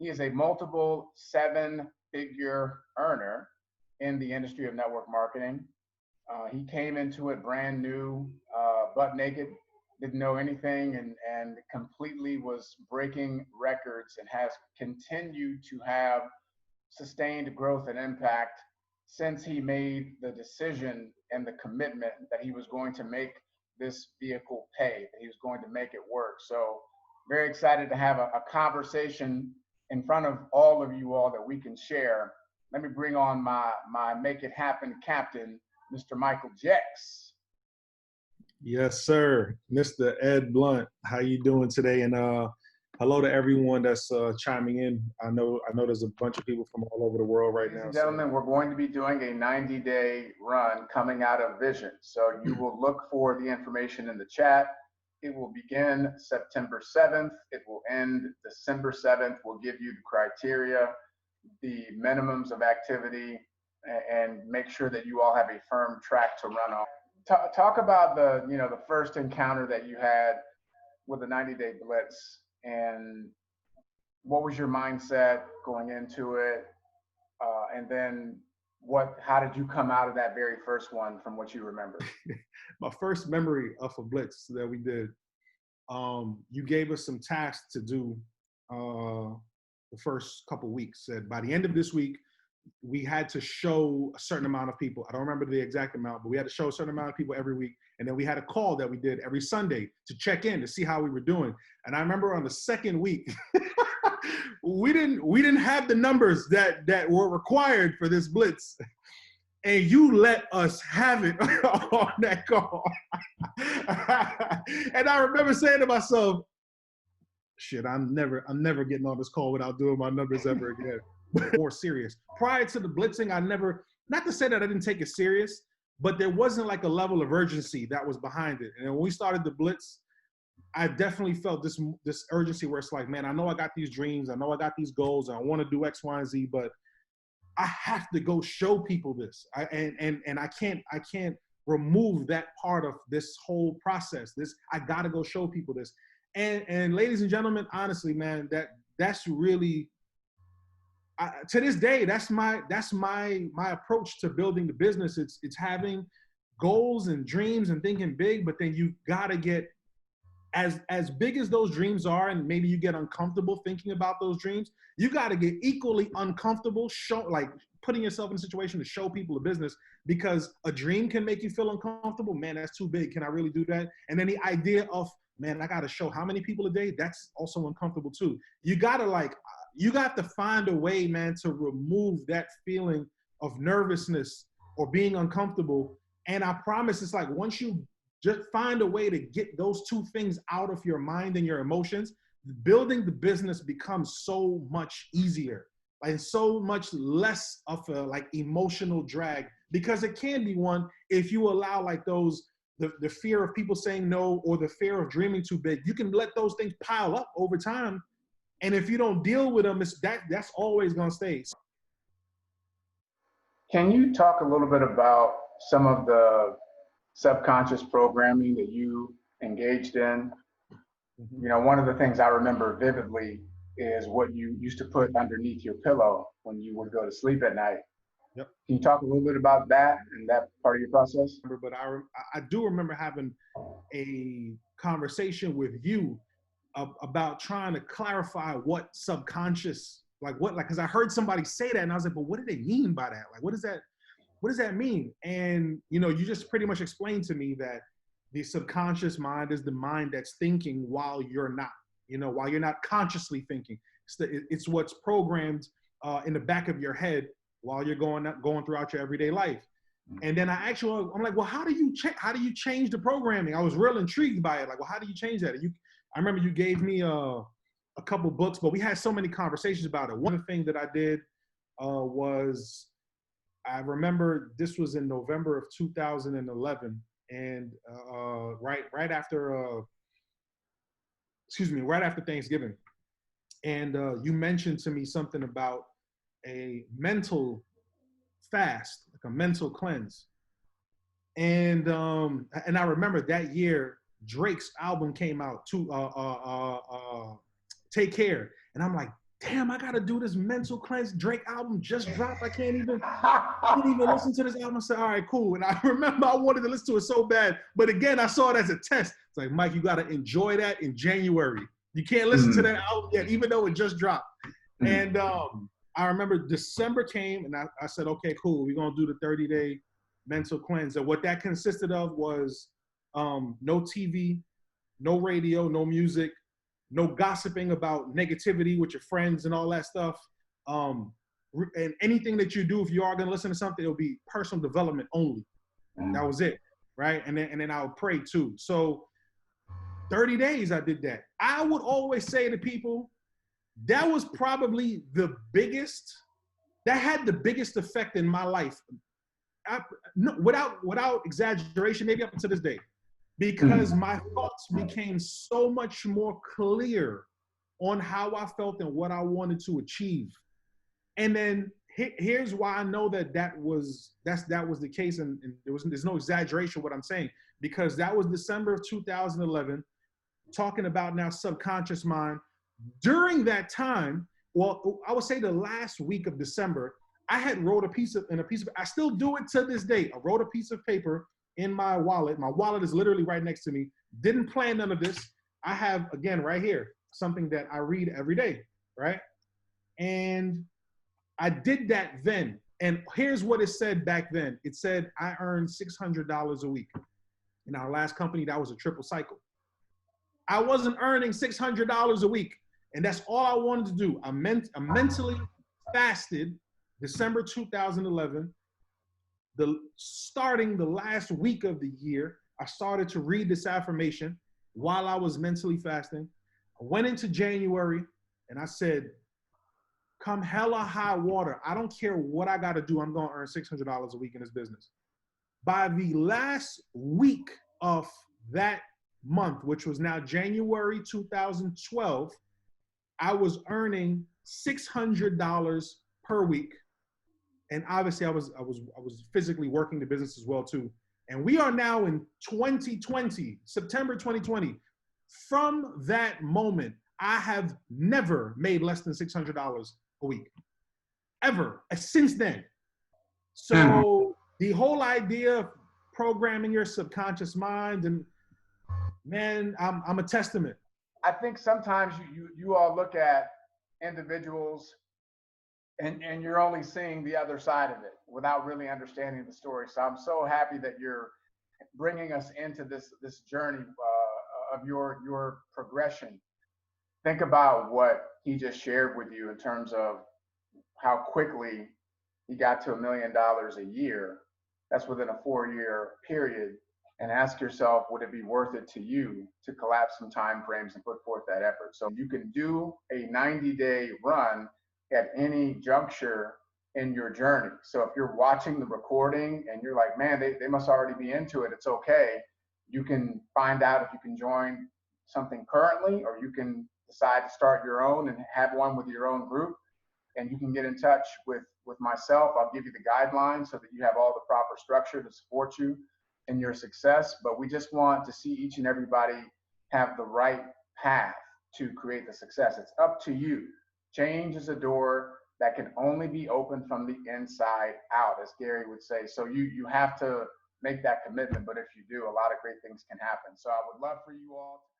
He is a multiple seven-figure earner in the industry of network marketing. He came into it brand new, butt naked, didn't know anything, and completely was breaking records and has continued to have sustained growth and impact since he made the decision and the commitment that he was going to make this vehicle pay, that he was going to make it work. So very excited to have a conversation in front of all of you all that we can share. Let me bring on my make it happen captain, Mr. Michael Jex. Yes, sir. Mr. Ed Blunt, how you doing today? And hello to everyone that's chiming in. I know there's a bunch of people from all over the world right now. Ladies and gentlemen, we're going to be doing a 90-day run coming out of Vision. So you will look for the information in the chat. It will begin September 7th. It will end December 7th. We'll give you the criteria, the minimums of activity, and make sure that you all have a firm track to run on. Talk about the first encounter that you had with the 90-day blitz, and what was your mindset going into it, and then how did you come out of that very first one from what you remember? My first memory of a blitz that we did, you gave us some tasks to do the first couple weeks. Said by the end of this week, we had to show a certain amount of people. I don't remember the exact amount, but we had to show a certain amount of people every week. And then we had a call that we did every Sunday to check in to see how we were doing. And I remember on the second week, we didn't have the numbers that were required for this blitz. And you let us have it on that call. And I remember saying to myself, shit, I'm never getting on this call without doing my numbers ever again. More serious. Prior to the blitzing, I never, not to say that I didn't take it serious, but there wasn't like a level of urgency that was behind it. And when we started the blitz, I definitely felt this urgency where it's like, man, I know I got these dreams, I know I got these goals, and I want to do X, Y, and Z, but I have to go show people this. And I can't remove that part of this whole process. I gotta go show people this. And ladies and gentlemen, honestly, man, that's really, to this day, that's my approach to building the business. It's having goals and dreams and thinking big, but then you gotta get as big as those dreams are, and maybe you get uncomfortable thinking about those dreams, you gotta get equally uncomfortable putting yourself in a situation to show people a business, because a dream can make you feel uncomfortable. Man, that's too big. Can I really do that? And then the idea of, man, I gotta show how many people a day, that's also uncomfortable too. You got to find a way, man, to remove that feeling of nervousness or being uncomfortable. And I promise, it's like once you just find a way to get those two things out of your mind and your emotions, building the business becomes so much easier, and so much less of a emotional drag, because it can be one if you allow the fear of people saying no, or the fear of dreaming too big. You can let those things pile up over time. And if you don't deal with them, that's always gonna stay. Can you talk a little bit about some of the subconscious programming that you engaged in? Mm-hmm. One of the things I remember vividly is what you used to put underneath your pillow when you would go to sleep at night. Yep. Can you talk a little bit about that and that part of your process? But I do remember having a conversation with you about trying to clarify what subconscious, because I heard somebody say that and I was like, but what do they mean by that? What does that mean? And, you just pretty much explained to me that the subconscious mind is the mind that's thinking while you're not consciously thinking. It's what's programmed in the back of your head while you're going throughout your everyday life. And then I'm like, well, how do you change the programming? I was real intrigued by it. Well, how do you change that? I remember you gave me a couple books, but we had so many conversations about it. One thing that I did was, I remember this was in November of 2011, and right after Thanksgiving, and you mentioned to me something about a mental fast, like a mental cleanse, and I remember that year Drake's album came out, Take Care, and I'm like, damn, I gotta do this Mental Cleanse. Drake album just dropped. I can't even listen to this album. I said, all right, cool. And I remember I wanted to listen to it so bad. But again, I saw it as a test. It's like, Mike, you gotta enjoy that in January. You can't listen to that album yet, even though it just dropped. And I remember December came and I said, okay, cool. We're gonna do the 30-day mental cleanse. And what that consisted of was no TV, no radio, no music, no gossiping about negativity with your friends and all that stuff. And anything that you do, if you are going to listen to something, it'll be personal development only. That was it, right? And then I would pray too. So 30 days I did that. I would always say to people, that was probably the biggest, that had the biggest effect in my life. Without exaggeration, maybe up to this day. Because my thoughts became so much more clear on how I felt and what I wanted to achieve. And then here's why I know that was the case, and there's no exaggeration what I'm saying, because that was December of 2011, talking about now subconscious mind. During that time, well, I would say the last week of December, I had wrote a piece of, I still do it to this day. I wrote a piece of paper in my wallet. My wallet is literally right next to me. Didn't plan none of this. I have, again, right here, something that I read every day, right? And I did that then. And here's what it said back then. It said, I earned $600 a week. In our last company, that was a triple cycle. I wasn't earning $600 a week. And that's all I wanted to do. I mentally fasted December 2011. Starting the last week of the year, I started to read this affirmation while I was mentally fasting. I went into January and I said, come hella high water, I don't care what I got to do, I'm going to earn $600 a week in this business. By the last week of that month, which was now January 2012, I was earning $600 per week. And obviously I was physically working the business as well too. And we are now in 2020, September 2020. From that moment, I have never made less than $600 a week, ever, since then. So the whole idea of programming your subconscious mind, and man, I'm a testament. I think sometimes you all look at individuals and you're only seeing the other side of it without really understanding the story. So I'm so happy that you're bringing us into this journey of your progression. Think about what he just shared with you in terms of how quickly he got to $1 million a year. That's within a 4-year period. And ask yourself, would it be worth it to you to collapse some time frames and put forth that effort? So you can do a 90-day run at any juncture in your journey. So if you're watching the recording and you're like, man, they must already be into it, it's okay. You can find out if you can join something currently, or you can decide to start your own and have one with your own group. And you can get in touch with myself. I'll give you the guidelines so that you have all the proper structure to support you in your success. But we just want to see each and everybody have the right path to create the success. It's up to you. Change is a door that can only be opened from the inside out, as Gary would say. So you have to make that commitment. But if you do, a lot of great things can happen. So I would love for you all to